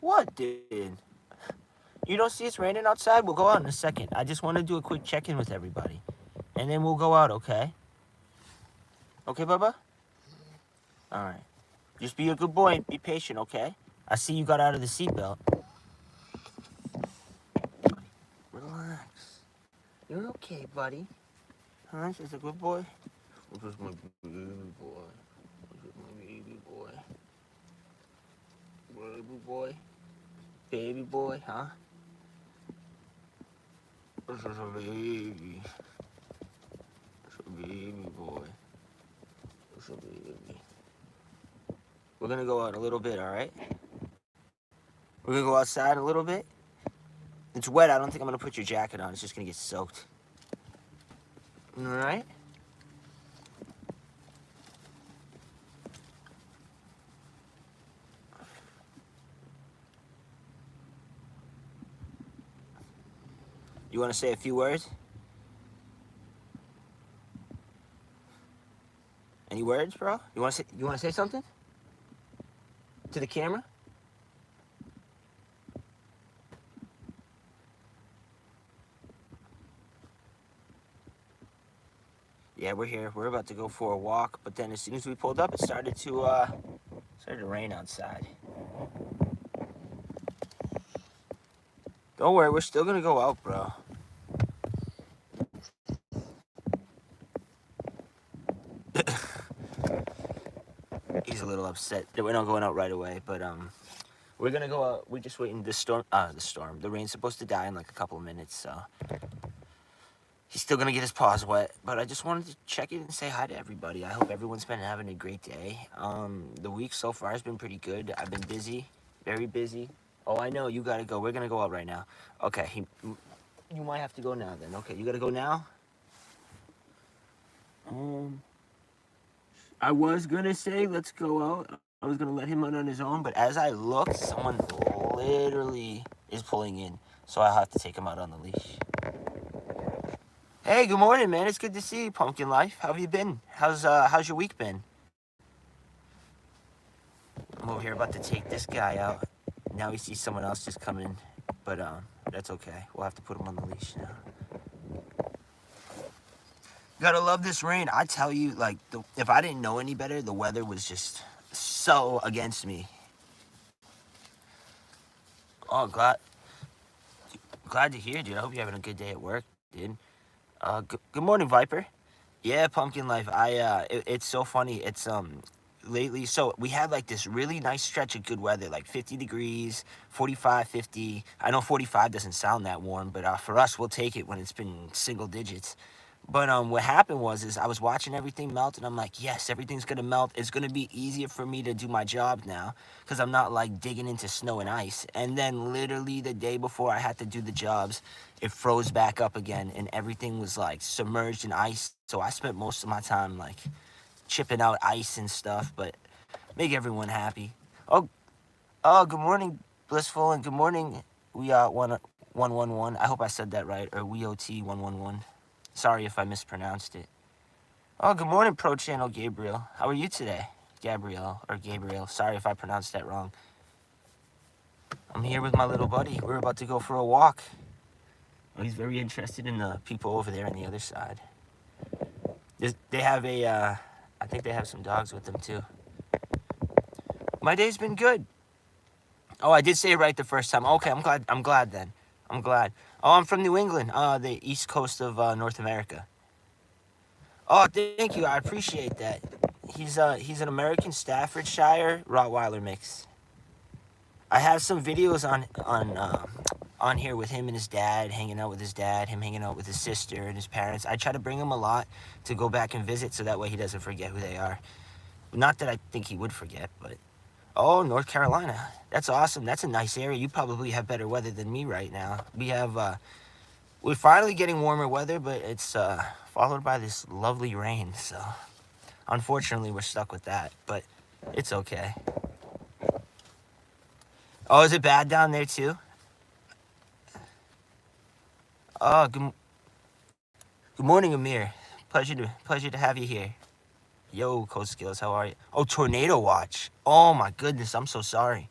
What, dude? You don't see it's raining outside? We'll go out in a second. I just want to do a quick check-in with everybody. And then we'll go out, okay? Okay, Bubba? All right. Just be a good boy and be patient, okay? I see you got out of the seatbelt. Relax. You're okay, buddy. Huh? This is a good boy? This is my baby boy. This is my baby boy. Baby boy. Baby boy, huh? This is a baby. It's a baby boy. It's a baby. We're gonna go out a little bit, all right? We're gonna go outside a little bit. It's wet. I don't think I'm gonna put your jacket on. It's just gonna get soaked. All right? You want to say a few words? Any words, bro? You want to say something to the camera? Yeah, we're here. We're about to go for a walk, but then as soon as we pulled up, it started to rain outside. Don't worry, we're still gonna go out, bro. He's a little upset that we're not going out right away, but we're gonna go out. We're just waiting. The rain's supposed to die in like a couple of minutes, so he's still gonna get his paws wet. But I just wanted to check in and say hi to everybody. I hope everyone's been having a great day. The week so far has been pretty good. I've been busy, very busy. Oh, I know, you gotta go. We're gonna go out right now. Okay, you might have to go now then. Okay, you gotta go now? I was gonna say let's go out. I was gonna let him out on his own, but as I looked, someone literally is pulling in, so I'll have to take him out on the leash. Hey, good morning, man. It's good to see you, Pumpkin Life. How have you been? How's your week been? I'm over here about to take this guy out. Now he sees someone else just come in, but that's okay. We'll have to put him on the leash now. Gotta love this rain. I tell you, like, if I didn't know any better, the weather was just so against me. Oh, glad to hear, dude. I hope you're having a good day at work, dude. Good morning, Viper. Yeah, Pumpkin Life. It's so funny. It's lately, so we had like this really nice stretch of good weather, like 50 degrees, 45, 50. I know 45 doesn't sound that warm, but for us, we'll take it when it's been single digits. But what happened was I was watching everything melt, and I'm like, yes, everything's gonna melt. It's gonna be easier for me to do my job now, because I'm not like digging into snow and ice. And then literally the day before I had to do the jobs, it froze back up again, and everything was like submerged in ice. So I spent most of my time like chipping out ice and stuff, but make everyone happy. Oh, good morning, Blissful, and good morning, we 111. I hope I said that right, or we OT 111. Sorry if I mispronounced it. Oh, good morning, Pro Channel Gabriel. How are you today? Gabriel. Sorry if I pronounced that wrong. I'm here with my little buddy. We're about to go for a walk. Oh, he's very interested in the people over there on the other side. They have I think they have some dogs with them too. My day's been good. Oh, I did say it right the first time. Okay, I'm glad then. I'm glad. Oh, I'm from New England, the east coast of North America. Oh, thank you. I appreciate that. He's an American Staffordshire Rottweiler mix. I have some videos on here with him and his dad, hanging out with his dad, him hanging out with his sister and his parents. I try to bring him a lot to go back and visit, so that way he doesn't forget who they are. Not that I think he would forget, but oh, North Carolina. That's awesome. That's a nice area. You probably have better weather than me right now. We're finally getting warmer weather, but it's followed by this lovely rain. So, unfortunately, we're stuck with that, but it's okay. Oh, is it bad down there too? Oh, good morning, Amir. Pleasure to have you here. Yo, Coast Skills, how are you? Oh, tornado watch. Oh my goodness, I'm so sorry.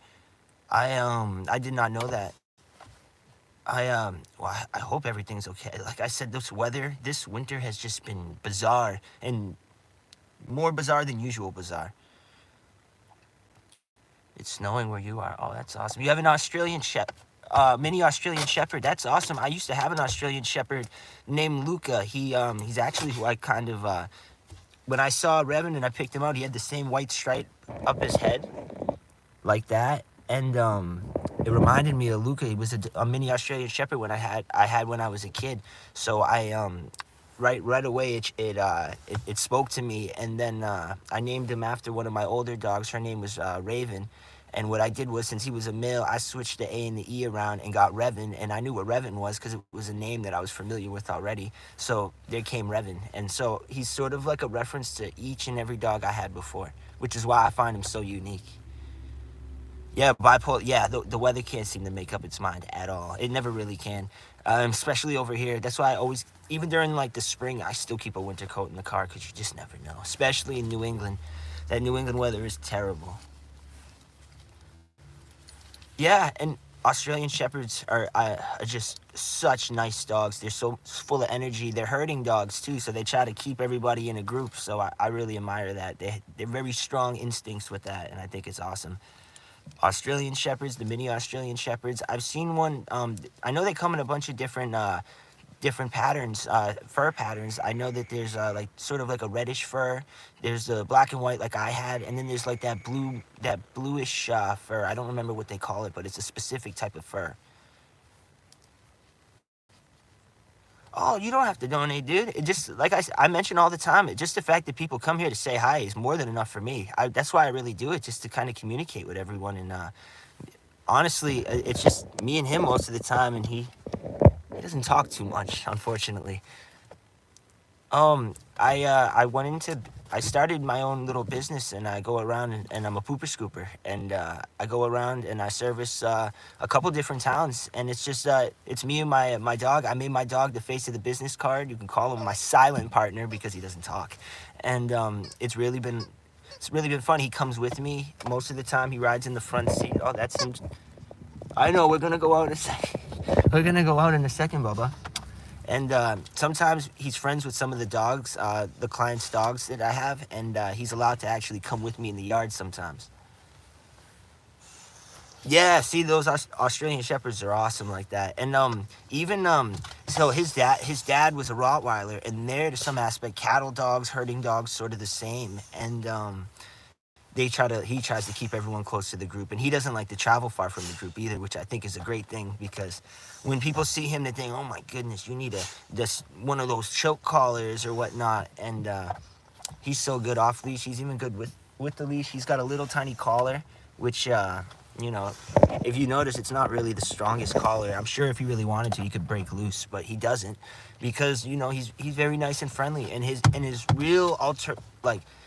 I did not know that. Well, I hope everything's okay. Like I said, this winter has just been bizarre, and more bizarre than usual bizarre. It's snowing where you are. Oh, that's awesome. You have an mini Australian Shepherd. That's awesome. I used to have an Australian Shepherd named Luca. He's actually who I kind of when I saw Revan and I picked him out, he had the same white stripe up his head, like that, and it reminded me of Luca. He was a mini Australian Shepherd I had when I was a kid. So right away it spoke to me, and then I named him after one of my older dogs. Her name was Raven. And what I did was, since he was a male, I switched the A and the E around and got Revan, and I knew what Revan was because it was a name that I was familiar with already. So there came Revan, and so he's sort of like a reference to each and every dog I had before, which is why I find him so unique. Yeah, bipolar. Yeah, the weather can't seem to make up its mind at all. It never really can, especially over here. That's why I always, even during like the spring, I still keep a winter coat in the car because you just never know. Especially in New England, that New England weather is terrible. Yeah, and Australian Shepherds are just such nice dogs. They're so full of energy. They're herding dogs too, so they try to keep everybody in a group. So I really admire that. They're very strong instincts with that, and I think it's awesome. Australian Shepherds, the mini Australian Shepherds. I've seen one. I know they come in a bunch of different patterns, fur patterns. I know that there's like sort of like a reddish fur. There's the black and white like I had, and then there's like that bluish fur. I don't remember what they call it, but it's a specific type of fur. Oh, you don't have to donate, dude. It just like I mention all the time. It just the fact that people come here to say hi is more than enough for me. That's why I really do it, just to kind of communicate with everyone. And honestly, it's just me and him most of the time, and he doesn't talk too much, unfortunately. I started my own little business, and I go around and I'm a pooper scooper, and I go around and I service a couple different towns, and it's me and my dog. I made my dog the face of the business card. You can call him my silent partner because he doesn't talk, and it's really been fun. He comes with me most of the time. He rides in the front seat. Oh, that's him. I know we're gonna go out in a second. We're gonna go out in a second, Bubba. And sometimes he's friends with some of the dogs, the client's dogs that I have, and he's allowed to actually come with me in the yard sometimes. Yeah, see, those Australian Shepherds are awesome like that. And even so his dad was a Rottweiler, and they're to some aspect cattle dogs, herding dogs, sort of the same. And he tries to keep everyone close to the group, and he doesn't like to travel far from the group either, which I think is a great thing, because when people see him they think, oh my goodness, you need this one of those choke collars or whatnot. And he's so good off leash. He's even good with the leash. He's got a little tiny collar, which you know, if you notice, it's not really the strongest collar. I'm sure if he really wanted to, he could break loose, but he doesn't, because he's very nice and friendly, and his real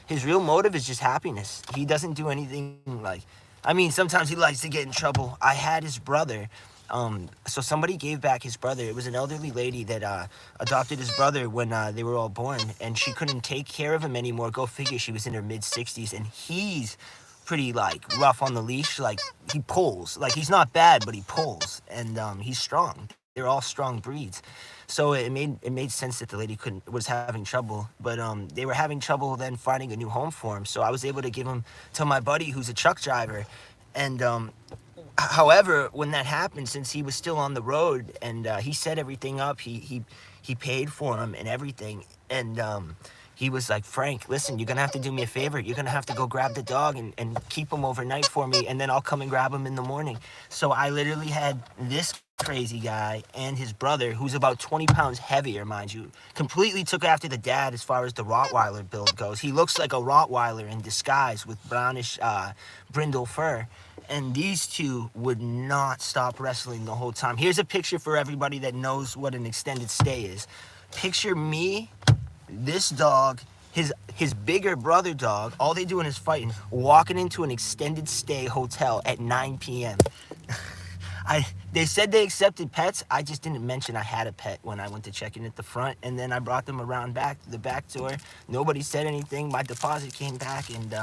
his real motive is just happiness. He doesn't do anything like, I mean, sometimes he likes to get in trouble. I had his brother. So somebody gave back his brother. It was an elderly lady that adopted his brother when they were all born, and she couldn't take care of him anymore. Go figure. She was in her mid 60s, and he's pretty like rough on the leash. Like, he pulls. Like, he's not bad, but he pulls, and he's strong. They're all strong breeds. So it made sense that the lady was having trouble, but they were having trouble then finding a new home for him. So I was able to give him to my buddy who's a truck driver, and however, when that happened, since he was still on the road, and he set everything up, he paid for him and everything, and he was like, Frank, listen, you're gonna have to do me a favor. You're gonna have to go grab the dog and keep him overnight for me, and then I'll come and grab him in the morning. So I literally had this crazy guy and his brother, who's about 20 pounds heavier, mind you, completely took after the dad as far as the Rottweiler build goes. He looks like a Rottweiler in disguise with brownish brindle fur. And these two would not stop wrestling the whole time. Here's a picture for everybody that knows what an extended stay is. Picture me, this dog, his bigger brother dog, all they doing is fighting, walking into an extended stay hotel at 9 p.m. They said they accepted pets. I just didn't mention I had a pet when I went to check in at the front, and then I brought them around back to the back door. Nobody said anything. My deposit came back, and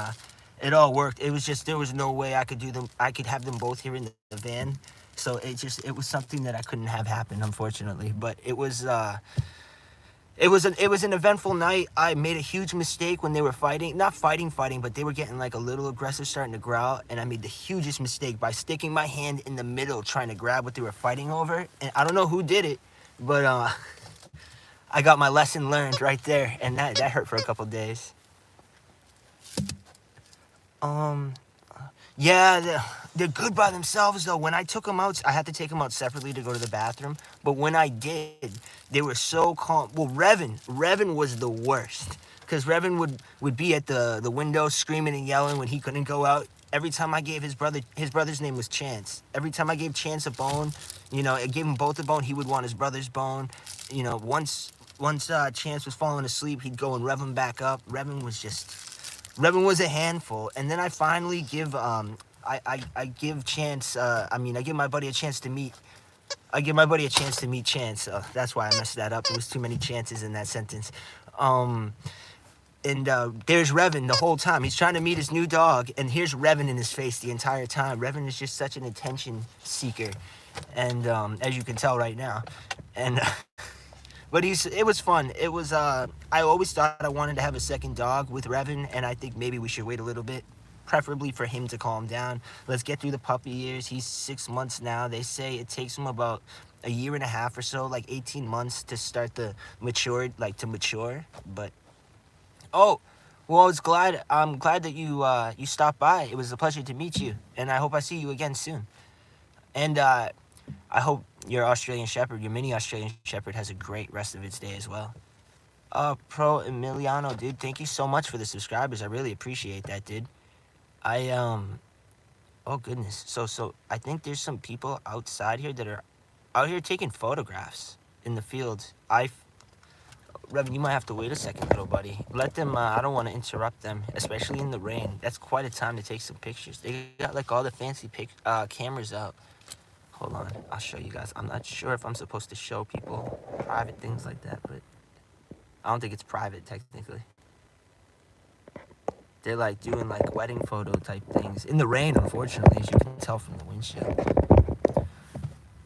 it all worked. It was just there was no way I could do them. I could have them both here in the van. So it was something that I couldn't have happen, unfortunately. But it was an eventful night. I made a huge mistake when they were fighting, not fighting, but they were getting like a little aggressive, starting to growl, and I made the hugest mistake by sticking my hand in the middle, trying to grab what they were fighting over. And I don't know who did it, but I got my lesson learned right there, and that hurt for a couple days. Um, Yeah, they're good by themselves though. When I took them out, I had to take them out separately to go to the bathroom. But when I did, they were so calm. Well, Revan was the worst because Revan would be at the window screaming and yelling when he couldn't go out. Every time I gave his brother's name was Chance. Every time I gave Chance a bone, I gave him both a bone. He would want his brother's bone. Once Chance was falling asleep, he'd go and rev him back up. Revan was a handful, and then I finally give I give Chance. I give my buddy a chance to meet. I give my buddy a chance to meet Chance. That's why I messed that up. There was too many chances in that sentence. Um, and there's Revan the whole time. He's trying to meet his new dog, and here's Revan in his face the entire time. Revan is just such an attention seeker, and as you can tell right now, and. But it was fun. It was, I always thought I wanted to have a second dog with Revan, and I think maybe we should wait a little bit, preferably for him to calm down. Let's get through the puppy years. He's 6 months now. They say it takes him about a year and a half or so, like 18 months to start to mature. But, oh, well, I'm glad that you stopped by. It was a pleasure to meet you, and I hope I see you again soon. And, I hope your Australian Shepherd, your mini Australian Shepherd, has a great rest of its day as well. Pro Emiliano, dude, thank you so much for the subscribers. I really appreciate that, dude. I oh goodness. So I think there's some people outside here that are out here taking photographs in the field. Revan, you might have to wait a second, little buddy. Let them. I don't want to interrupt them, especially in the rain. That's quite a time to take some pictures. They got like all the fancy cameras out. Hold on, I'll show you guys. I'm not sure if I'm supposed to show people private things like that, but I don't think it's private technically. They're like doing like wedding photo type things in the rain, unfortunately, as you can tell from the windshield.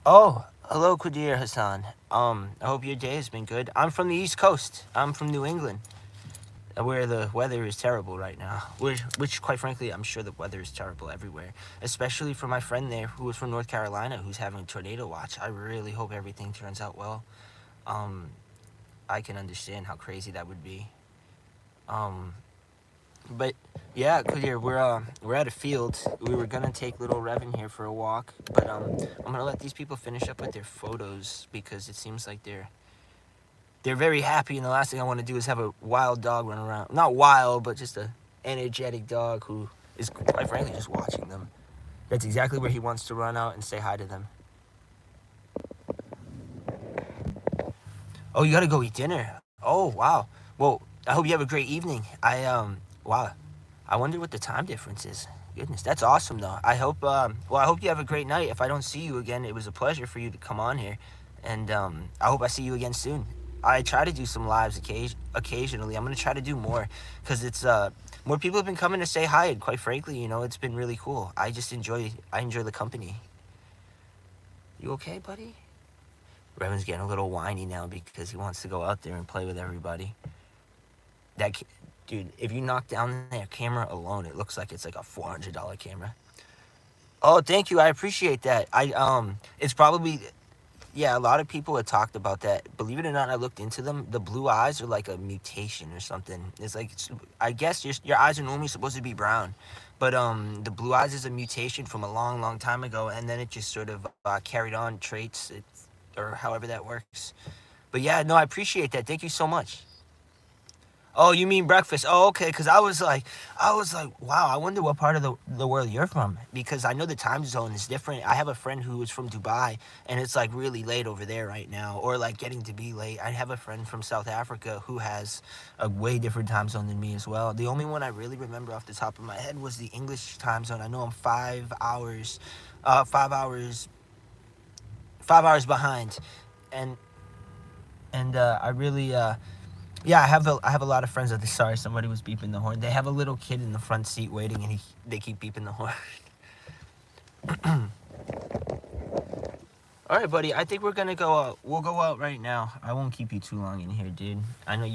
Oh, hello, Qadir Hassan. I hope your day has been good. I'm from the East Coast. I'm from New England, where the weather is terrible right now. Which, quite frankly, I'm sure the weather is terrible everywhere, especially for my friend there who was from North Carolina who's having a tornado watch. I really hope everything turns out well. I can understand how crazy that would be. But yeah, Clear, we're at a field. We were gonna take little Revan here for a walk, but I'm gonna let these people finish up with their photos because it seems like they're very happy, and the last thing I want to do is have a wild dog run around. Not wild, but just a energetic dog who is, quite frankly, just watching them. That's exactly where he wants to run out and say hi to them. Oh, you gotta go eat dinner. Oh, wow. Well, I hope you have a great evening. Wow. I wonder what the time difference is. Goodness, that's awesome, though. I hope you have a great night. If I don't see you again, it was a pleasure for you to come on here. And I hope I see you again soon. I try to do some lives occasionally. I'm going to try to do more because it's more people have been coming to say hi, and quite frankly, it's been really cool. I enjoy the company. You okay, buddy? Revan's getting a little whiny now because he wants to go out there and play with everybody. Dude, if you knock down that camera alone, it looks like it's like a $400 camera. Oh, thank you. I appreciate that. It's probably, yeah, a lot of people had talked about that. Believe it or not, I looked into them. The blue eyes are like a mutation or something. It's like, I guess your eyes are normally supposed to be brown, but the blue eyes is a mutation from a long, long time ago, and then it just sort of carried on traits, or however that works. But yeah, no, I appreciate that. Thank you so much. Oh, you mean breakfast? Oh, okay. Because I was like, wow, I wonder what part of the world you're from. Because I know the time zone is different. I have a friend who is from Dubai, and it's like really late over there right now, or like getting to be late. I have a friend from South Africa who has a way different time zone than me as well. The only one I really remember off the top of my head was the English time zone. I know I'm 5 hours, 5 hours behind, and I really Yeah, I have a lot of friends that sorry, somebody was beeping the horn. They have a little kid in the front seat waiting, and they keep beeping the horn. All right, buddy. I think we're gonna go out. We'll go out right now. I won't keep you too long in here, dude. I know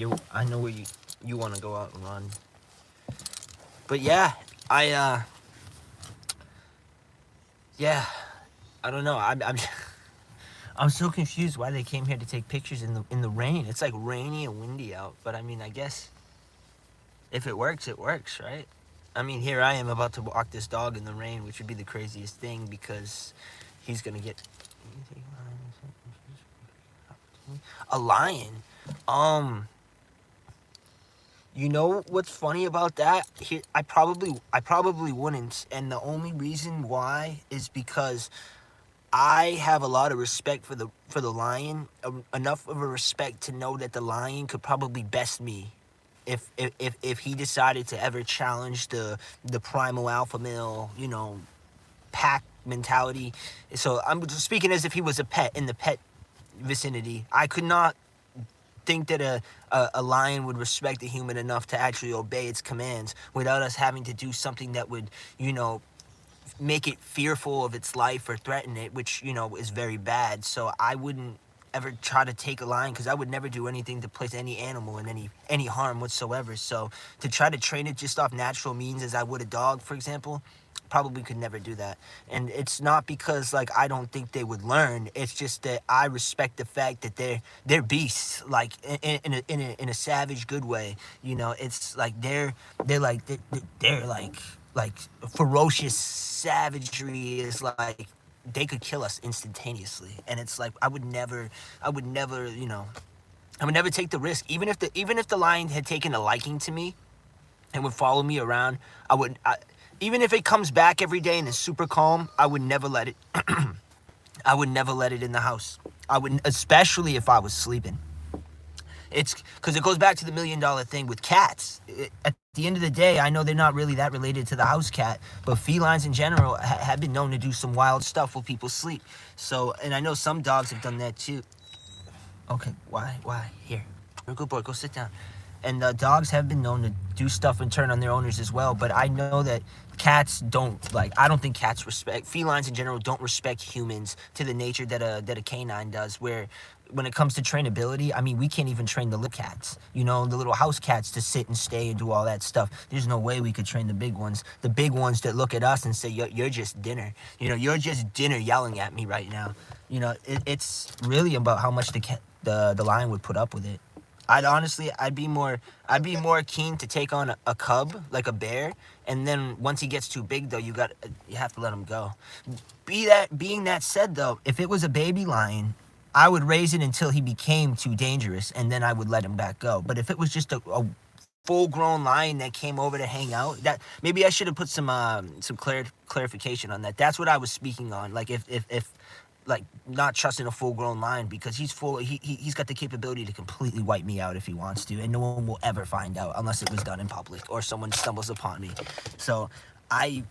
where you want to go out and run. But yeah, yeah. I don't know. I'm so confused why they came here to take pictures in the rain. It's like rainy and windy out. But I mean, I guess if it works, right? I mean, here I am about to walk this dog in the rain, which would be the craziest thing because he's gonna get a lion. Um, you know what's funny about that? Here, I probably wouldn't, and the only reason why is because I have a lot of respect for the lion, enough of a respect to know that the lion could probably best me if he decided to ever challenge the primal alpha male, pack mentality. So I'm just speaking as if he was a pet in the pet vicinity. I could not think that a lion would respect a human enough to actually obey its commands without us having to do something that would, make it fearful of its life or threaten it, which, is very bad. So I wouldn't ever try to take a lion because I would never do anything to place any animal in any harm whatsoever. So to try to train it just off natural means as I would a dog, for example, probably could never do that. And it's not because like I don't think they would learn. It's just that I respect the fact that they're beasts, like in a savage good way. It's like they're like ferocious savagery is like they could kill us instantaneously. And it's like I would never, I would never take the risk. Even if the lion had taken a liking to me and would follow me around, even if it comes back every day and is super calm, I would never let it. I would never let it in the house. I wouldn't, especially if I was sleeping. It's because it goes back to the $1 million thing with cats. At the end of the day, I know they're not really that related to the house cat, but felines in general have been known to do some wild stuff while people sleep. So, and I know some dogs have done that too. Okay, why? Here. You're a good boy. Go sit down. And dogs have been known to do stuff and turn on their owners as well. But I know that cats don't like. I don't think cats respect felines in general. Don't respect humans to the nature that a canine does. Where when it comes to trainability, I mean, we can't even train the little cats. The little house cats to sit and stay and do all that stuff. There's no way we could train the big ones. The big ones that look at us and say, "You're just dinner." You're just dinner yelling at me right now. It's really about how much the lion would put up with it. I'd be more keen to take on a cub like a bear, and then once he gets too big though, you have to let him go. Being that said though, if it was a baby lion, I would raise it until he became too dangerous, and then I would let him back go. But if it was just a full grown lion that came over to hang out, that maybe I should have put some clarification on that. That's what I was speaking on. Like if like not trusting a full grown lion because he's got the capability to completely wipe me out if he wants to, and no one will ever find out unless it was done in public or someone stumbles upon me. So I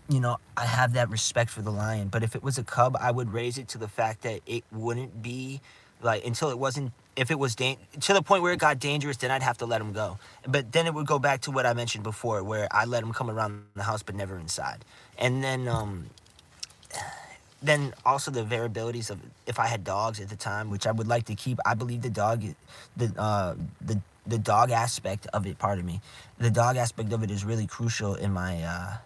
have that respect for the lion. But if it was a cub, I would raise it to the fact that it wouldn't be like until it wasn't. If it was to the point where it got dangerous, then I'd have to let him go. But then it would go back to what I mentioned before, where I let him come around the house but never inside. And then also the variabilities of if I had dogs at the time, which I would like to keep. I believe the dog aspect of it. Pardon me, the dog aspect of it is really crucial in my.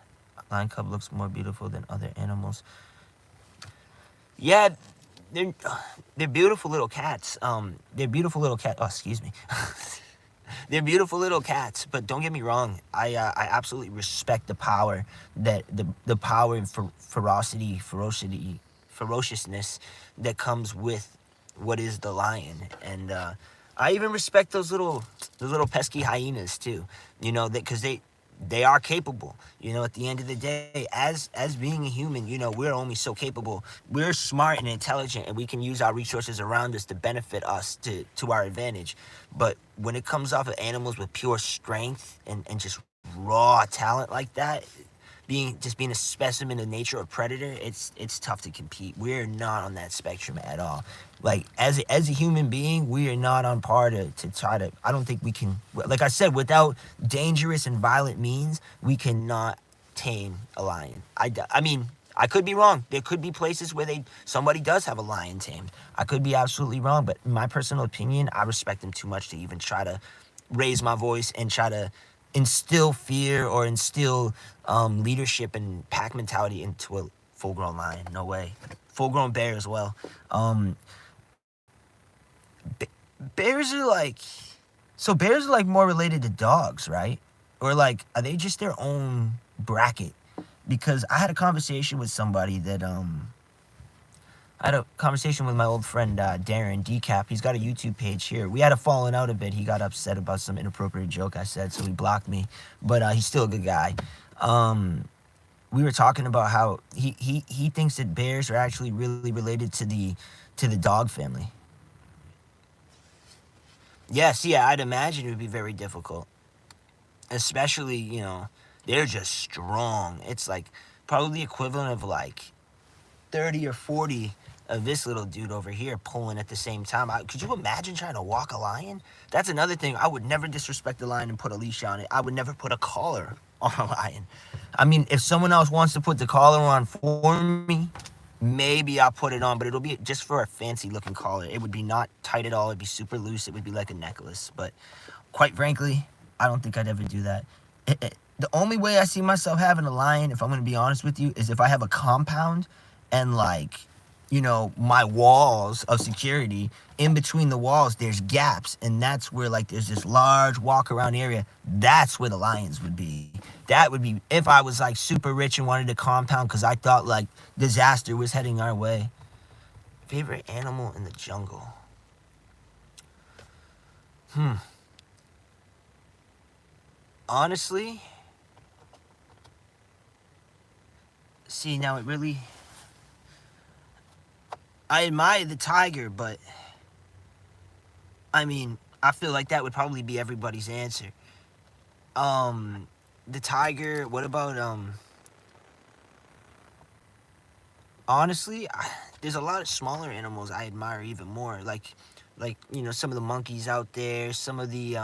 Lion cub looks more beautiful than other animals. Yeah, they're they're beautiful little cats. They're beautiful little cat. Oh, excuse me. They're beautiful little cats, but don't get me wrong. I absolutely respect the power that the power and ferociousness that comes with what is the lion. And I even respect those little pesky hyenas too. Because they are capable. At the end of the day, as being a human, we're only so capable. We're smart and intelligent, and we can use our resources around us to benefit us to our advantage. But when it comes off of animals with pure strength and just raw talent like that, being a specimen of nature or predator, it's tough to compete. We're not on that spectrum at all. Like as a human being, we are not on par to try to. I don't think we can. Like I said, without dangerous and violent means, we cannot tame a lion. I mean, I could be wrong. There could be places where somebody does have a lion tamed. I could be absolutely wrong, but in my personal opinion, I respect them too much to even try to raise my voice and try to instill fear or instill leadership and pack mentality into a full-grown lion. No way. Full-grown bear as well. Um, bears are like bears are like more related to dogs, right? Or like are they just their own bracket? Because I had a conversation with somebody that I had a conversation with my old friend Darren Decap. He's got a YouTube page here. We had a falling out a bit. He got upset about some inappropriate joke I said, so he blocked me. But he's still a good guy. We were talking about how he thinks that bears are actually really related to the dog family. Yes, yeah, I'd imagine it would be very difficult, especially they're just strong. It's like probably the equivalent of like 30 or 40 of this little dude over here pulling at the same time. Could you imagine trying to walk a lion? That's another thing. I would never disrespect a lion and put a leash on it. I would never put a collar on a lion. I mean, if someone else wants to put the collar on for me, maybe I'll put it on, but it'll be just for a fancy looking collar. It would be not tight at all. It'd be super loose. It would be like a necklace. But quite frankly, I don't think I'd ever do that. The only way I see myself having a lion, if I'm going to be honest with you, is if I have a compound and like, my walls of security, in between the walls, there's gaps. And that's where like there's this large walk around area. That's where the lions would be. That would be if I was like super rich and wanted a compound because I thought like disaster was heading our way. Favorite animal in the jungle? Honestly, see now I admire the tiger, but I mean, I feel like that would probably be everybody's answer. The tiger, what about honestly, there's a lot of smaller animals I admire even more. Like some of the monkeys out there, some of the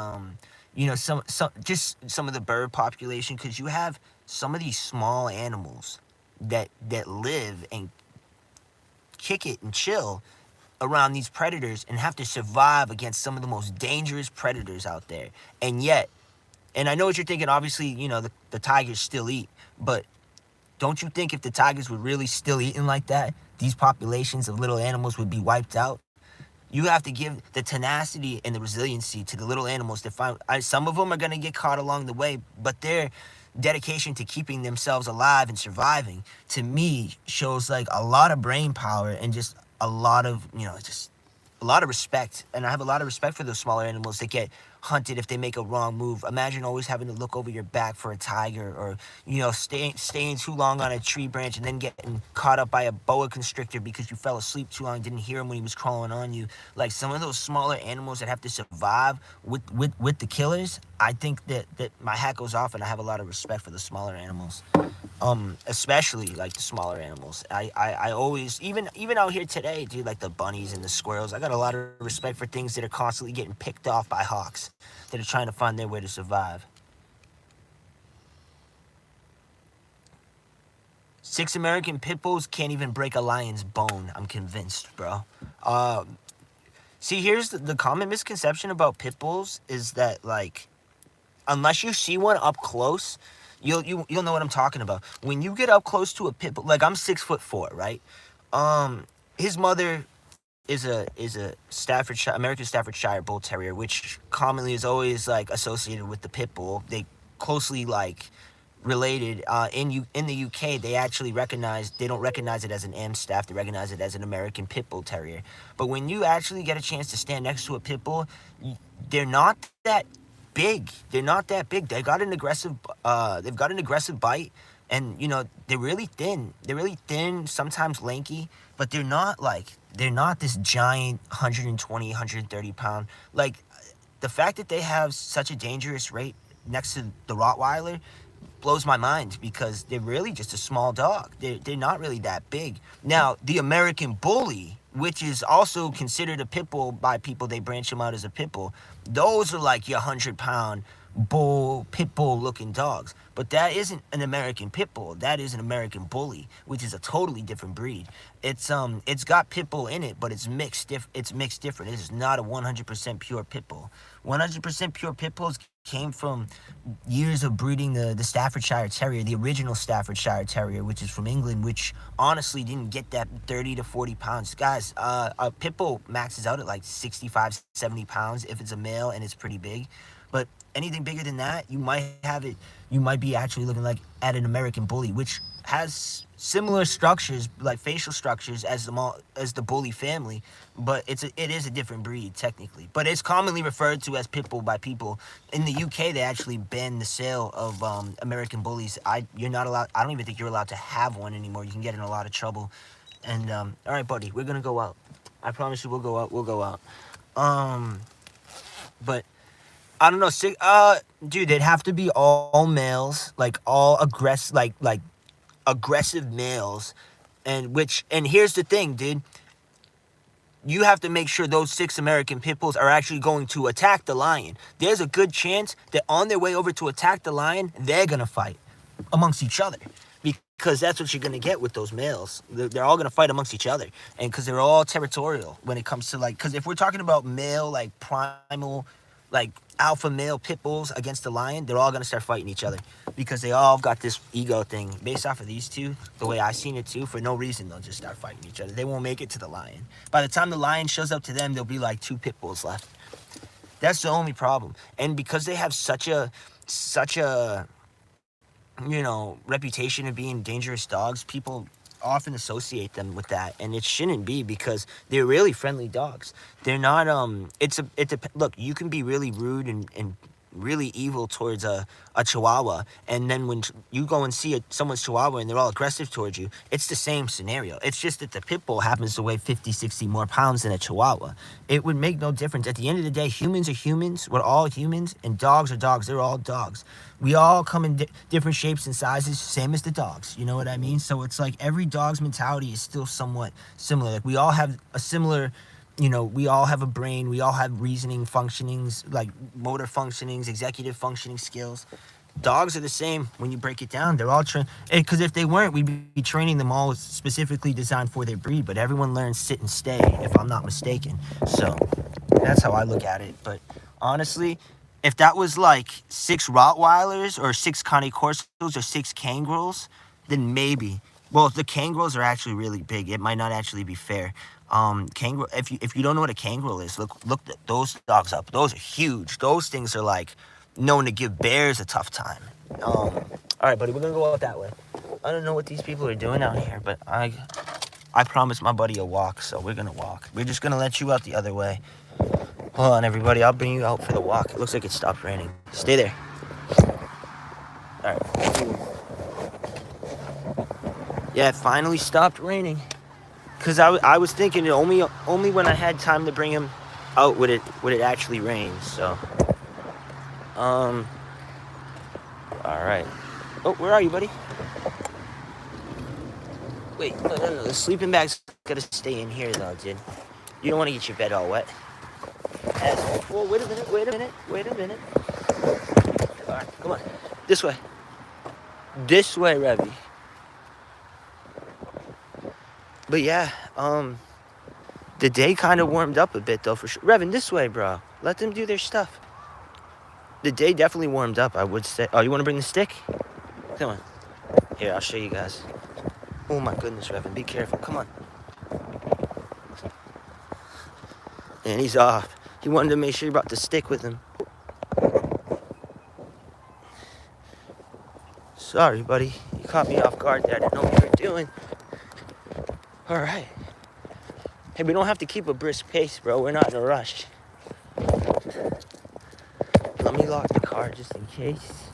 some of the bird population, because you have some of these small animals that live and kick it and chill around these predators and have to survive against some of the most dangerous predators out there. And yet, and I know what you're thinking, obviously, the tigers still eat, but don't you think if the tigers were really still eating like that, these populations of little animals would be wiped out? You have to give the tenacity and the resiliency to the little animals to find. Some of them are going to get caught along the way, but their dedication to keeping themselves alive and surviving, to me, shows like a lot of brain power and just a lot of, just a lot of respect. And I have a lot of respect for those smaller animals that get hunted if they make a wrong move. Imagine always having to look over your back for a tiger, or staying too long on a tree branch and then getting caught up by a boa constrictor because you fell asleep too long, didn't hear him when he was crawling on you. Like some of those smaller animals that have to survive with the killers, I think that my hat goes off, and I have a lot of respect for the smaller animals. Especially like the smaller animals. I always, even out here today, dude, like the bunnies and the squirrels, I got a lot of respect for things that are constantly getting picked off by hawks that are trying to find their way to survive. 6 American pit bulls can't even break a lion's bone. I'm convinced, bro. See, here's the common misconception about pit bulls is that, like, unless you see one up close, you'll know what I'm talking about. When you get up close to a pit bull, like I'm 6'4", right? His mother is a Staffordshire, American Staffordshire Bull Terrier, which commonly is always like associated with the pit bull. They closely like related. In the UK, they don't recognize it as an Amstaff. They recognize it as an American Pit Bull Terrier. But when you actually get a chance to stand next to a pit bull, they're not that big. They're not that big. They've got an aggressive bite, and they're really thin. They're really thin, sometimes lanky, but they're not this giant 120, 130 pound. Like, the fact that they have such a dangerous rate next to the Rottweiler blows my mind because they're really just a small dog. They're not really that big. Now, the American Bully, which is also considered a pit bull by people, they branch them out as a pit bull. Those are like your 100-pound pit bull looking dogs. But that isn't an American pit bull. That is an American Bully, which is a totally different breed. It's got pit bull in it, but it's mixed. It's mixed different. It is not a 100% pure pit bull. 100% pure pit bulls came from years of breeding the Staffordshire Terrier, the original Staffordshire Terrier, which is from England, which honestly didn't get that 30 to 40 pounds. Guys, a pit bull maxes out at like 65, 70 pounds if it's a male and it's pretty big. But anything bigger than that, you might be actually looking like at an American Bully, which has similar structures, like facial structures, as the Bully family, but it is a different breed technically. But it's commonly referred to as pit bull by people. In the UK, they actually banned the sale of American Bullies. You're not allowed. I don't even think you're allowed to have one anymore. You can get in a lot of trouble. And all right, buddy, we're gonna go out. I promise you, we'll go out. We'll go out. But I don't know, dude, they'd have to be all males, like all aggressive, like aggressive males, and here's the thing, dude. You have to make sure those 6 American pit bulls are actually going to attack the lion. There's a good chance that on their way over to attack the lion, they're gonna fight amongst each other. Because that's what you're going to get with those males. They're all going to fight amongst each other. And because they're all territorial when it comes to, like, because if we're talking about male, like, primal, like, alpha male pit bulls against the lion, they're all going to start fighting each other. Because they all got this ego thing. Based off of these two, the way I seen it too, for no reason, they'll just start fighting each other. They won't make it to the lion. By the time the lion shows up to them, there'll be, like, 2 pit bulls left. That's the only problem. And because they have such a reputation of being dangerous dogs, people often associate them with that, and it shouldn't be, because they're really friendly dogs. They're not look, you can be really rude and really evil towards a Chihuahua, and then when you go and see someone's Chihuahua and they're all aggressive towards you, it's the same scenario. It's just that the pit bull happens to weigh 50, 60 more pounds than a Chihuahua. It would make no difference. At the end of the day, humans are humans. We're all humans, and dogs are dogs. They're all dogs. We all come in different shapes and sizes, same as the dogs. You know what I mean? So it's like every dog's mentality is still somewhat similar. Like we all have a similar, we all have a brain. We all have reasoning functionings, like motor functionings, executive functioning skills. Dogs are the same when you break it down. They're all trained. Because if they weren't, we'd be training them all specifically designed for their breed. But everyone learns sit and stay, if I'm not mistaken. So that's how I look at it. But honestly, if that was like 6 Rottweilers or 6 Cane Corsos or 6 Kangaroos, then maybe. Well, the Kangaroos are actually really big. It might not actually be fair. Kangaroo. If you don't know what a kangaroo is, look those dogs up. Those are huge. Those things are like known to give bears a tough time. All right, buddy, we're gonna go out that way. I don't know what these people are doing out here, but I promised my buddy a walk, so we're gonna walk. We're just gonna let you out the other way. Hold on, everybody. I'll bring you out for the walk. It looks like it stopped raining. Stay there. All right. Yeah, it finally stopped raining. Because I was thinking only when I had time to bring him out would it actually rain. So, all right. Oh, where are you, buddy? Wait, no. The sleeping bag's gotta stay in here, though, dude. You don't want to get your bed all wet. Well, wait a minute. All right, come on. This way, Revy. But yeah, the day kind of warmed up a bit, though, for sure. Revan, this way, bro. Let them do their stuff. The day definitely warmed up, I would say. Oh, you want to bring the stick? Come on. Here, I'll show you guys. Oh, my goodness, Revan. Be careful. Come on. And he's off. He wanted to make sure he brought the stick with him. Sorry, buddy. You caught me off guard there. I didn't know what you were doing. All right. Hey, we don't have to keep a brisk pace, bro. We're not in a rush. Let me lock the car just in case.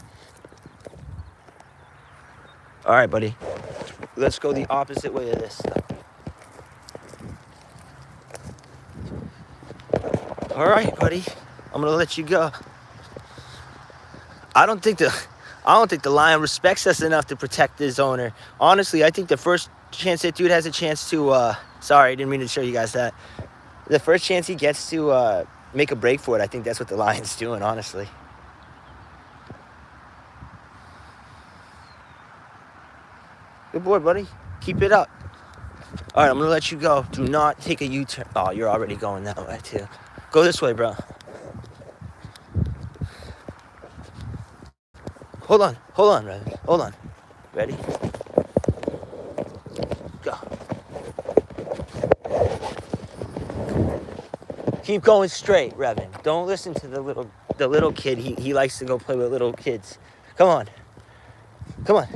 All right, buddy. Let's go the opposite way of this stuff. All right, buddy. I'm gonna let you go. I don't think I don't think the lion respects us enough to protect his owner. Honestly, I think the first chance that dude has a chance to, sorry, I didn't mean to show you guys that. The first chance he gets to make a break for it, I think that's what the lion's doing, honestly. Good boy, buddy. Keep it up. All right, I'm gonna let you go. Do not take a U-turn. Oh, you're already going that way too. Go this way, bro. Hold on, Revan. Hold on. Ready? Go. Keep going straight, Revan. Don't listen to the little kid. He likes to go play with little kids. Come on. Come on.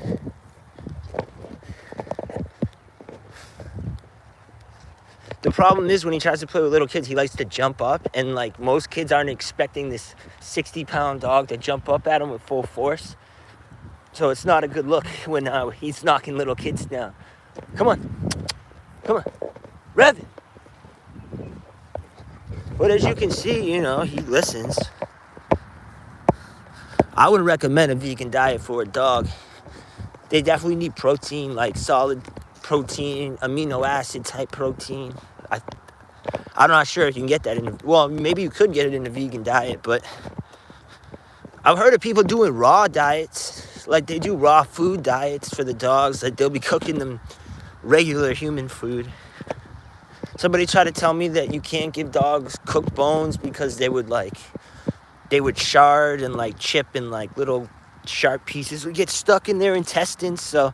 The problem is when he tries to play with little kids, he likes to jump up, and like most kids aren't expecting this 60-pound dog to jump up at him with full force. So it's not a good look when he's knocking little kids down. Come on. Come on. Revan. But as you can see, he listens. I would recommend a vegan diet for a dog. They definitely need protein, like solid protein, amino acid type protein. I'm not sure if you can get that well, maybe you could get it in a vegan diet, but I've heard of people doing raw diets. Like they do raw food diets for the dogs. Like they'll be cooking them regular human food. Somebody tried to tell me that you can't give dogs cooked bones because they would shard and like chip, and like little sharp pieces would get stuck in their intestines. So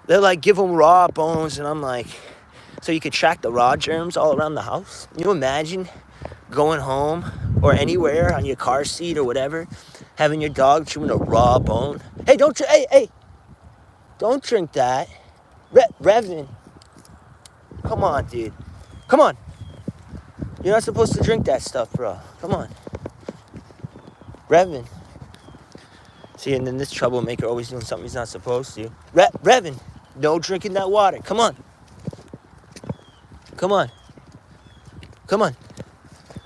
they're like, give them raw bones. And I'm like, so you could track the raw germs all around the house? Can you imagine going home or anywhere on your car seat or whatever, having your dog chewing a raw bone? Hey, don't drink that. Revan. Come on, dude. Come on. You're not supposed to drink that stuff, bro. Come on. Revan. See, and then this troublemaker always doing something he's not supposed to. Revan, no drinking that water. Come on. Come on. Come on.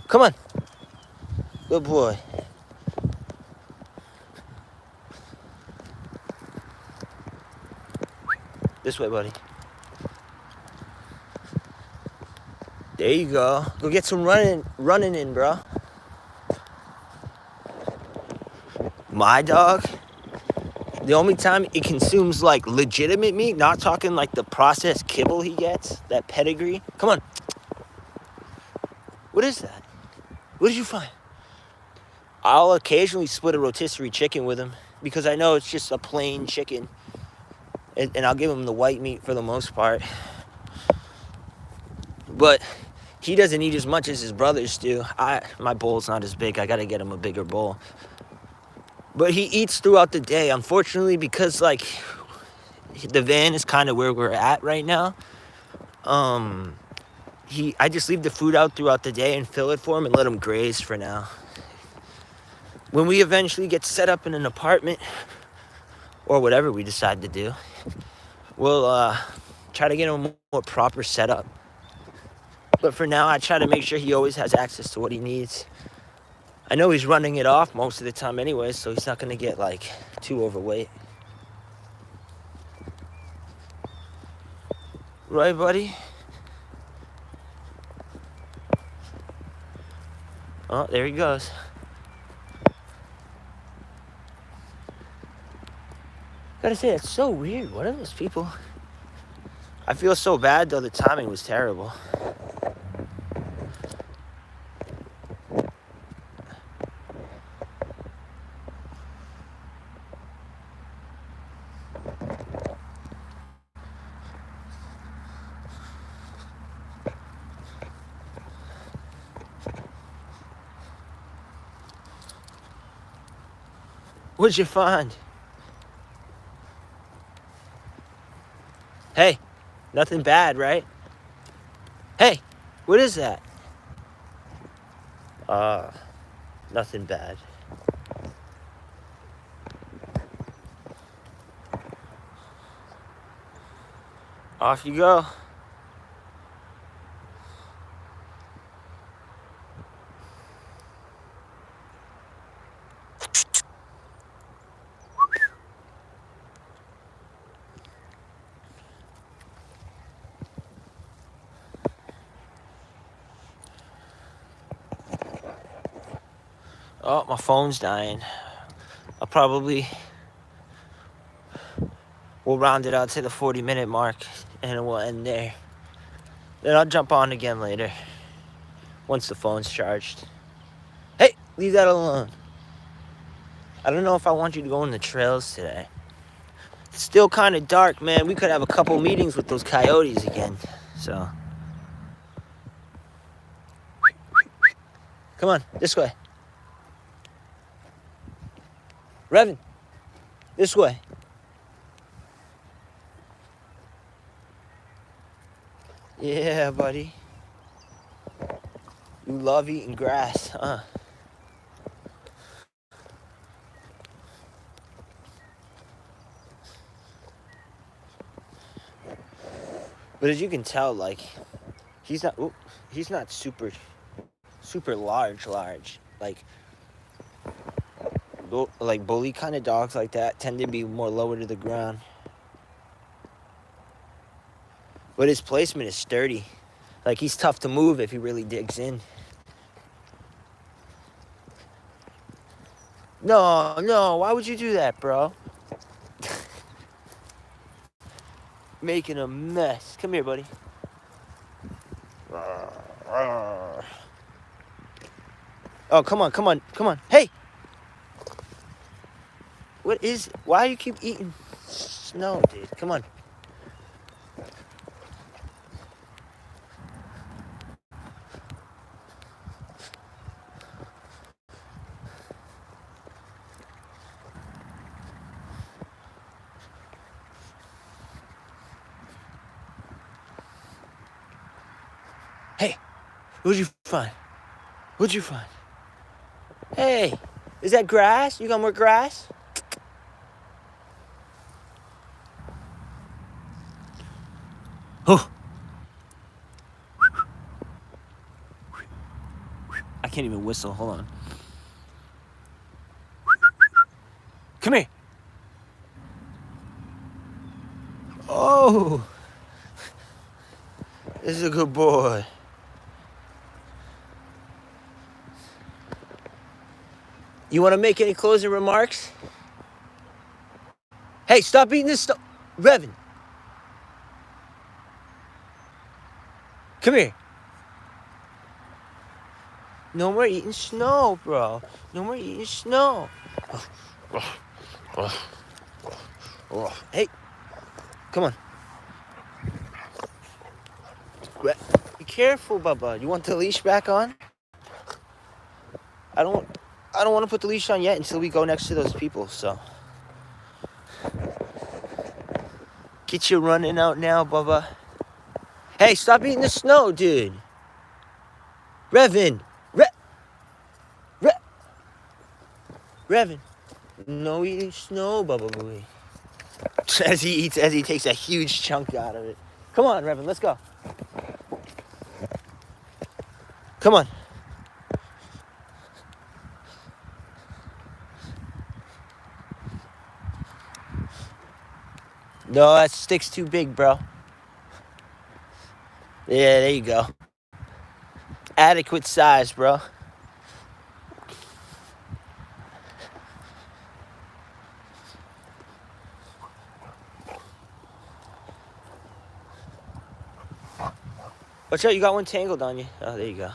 Come on. Good boy. This way, buddy. There you go. Go get some running in, bro. My dog, the only time it consumes like legitimate meat, not talking like the processed kibble he gets, that pedigree. Come on. What is that? What did you find? I'll occasionally split a rotisserie chicken with him because I know it's just a plain chicken. And I'll give him the white meat for the most part. But he doesn't eat as much as his brothers do. My bowl's not as big. I got to get him a bigger bowl. But he eats throughout the day. Unfortunately, because like the van is kind of where we're at right now. I just leave the food out throughout the day and fill it for him and let him graze for now. When we eventually get set up in an apartment or whatever we decide to do, we'll try to get him a more proper setup. But for now, I try to make sure he always has access to what he needs. I know he's running it off most of the time anyway, so he's not going to get, like, too overweight. Right, buddy? Oh, there he goes. Gotta say, it's so weird. What are those people? I feel so bad, though. The timing was terrible. What'd you find? Hey, nothing bad, right? Hey, what is that? Nothing bad. Off you go. Oh, my phone's dying. We'll round it out to the 40-minute mark, and we'll end there. Then I'll jump on again later, once the phone's charged. Hey, leave that alone. I don't know if I want you to go in the trails today. It's still kind of dark, man. We could have a couple meetings with those coyotes again, so. Come on, this way. Revan, this way. Yeah, buddy. You love eating grass, huh? But as you can tell, like, he's not super large. Like bully kind of dogs like that tend to be more lower to the ground. But his placement is sturdy. Like, he's tough to move if he really digs in. No, why would you do that, bro? Making a mess. Come here, buddy. Oh, come on. Hey! Why do you keep eating snow, dude? Come on. Hey, what'd you find? Hey, is that grass? You got more grass? Oh. I can't even whistle. Hold on. Come here. Oh. This is a good boy. You want to make any closing remarks? Hey, stop eating this stuff. Revan. Come here. No more eating snow, bro. No more eating snow. Hey, come on. Be careful, Bubba. You want the leash back on? I don't want to put the leash on yet until we go next to those people, so. Get you running out now, Bubba. Hey, stop eating the snow, dude. Revan. Revan. No eating snow, Bubba boy. As he takes a huge chunk out of it. Come on, Revan, let's go. Come on. No, that stick's too big, bro. Yeah, there you go. Adequate size, bro. Watch out, you got one tangled on you. Oh, there you go.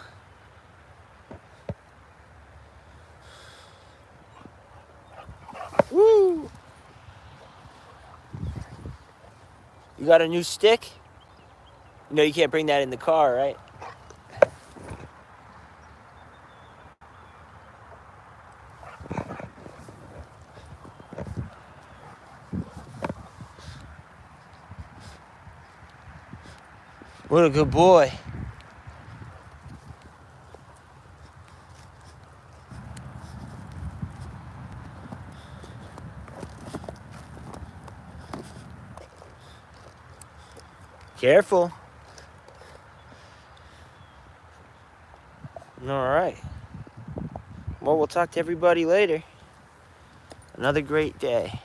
Woo! You got a new stick? No, you can't bring that in the car, right? What a good boy. Careful. All right. Well, we'll talk to everybody later. Another great day.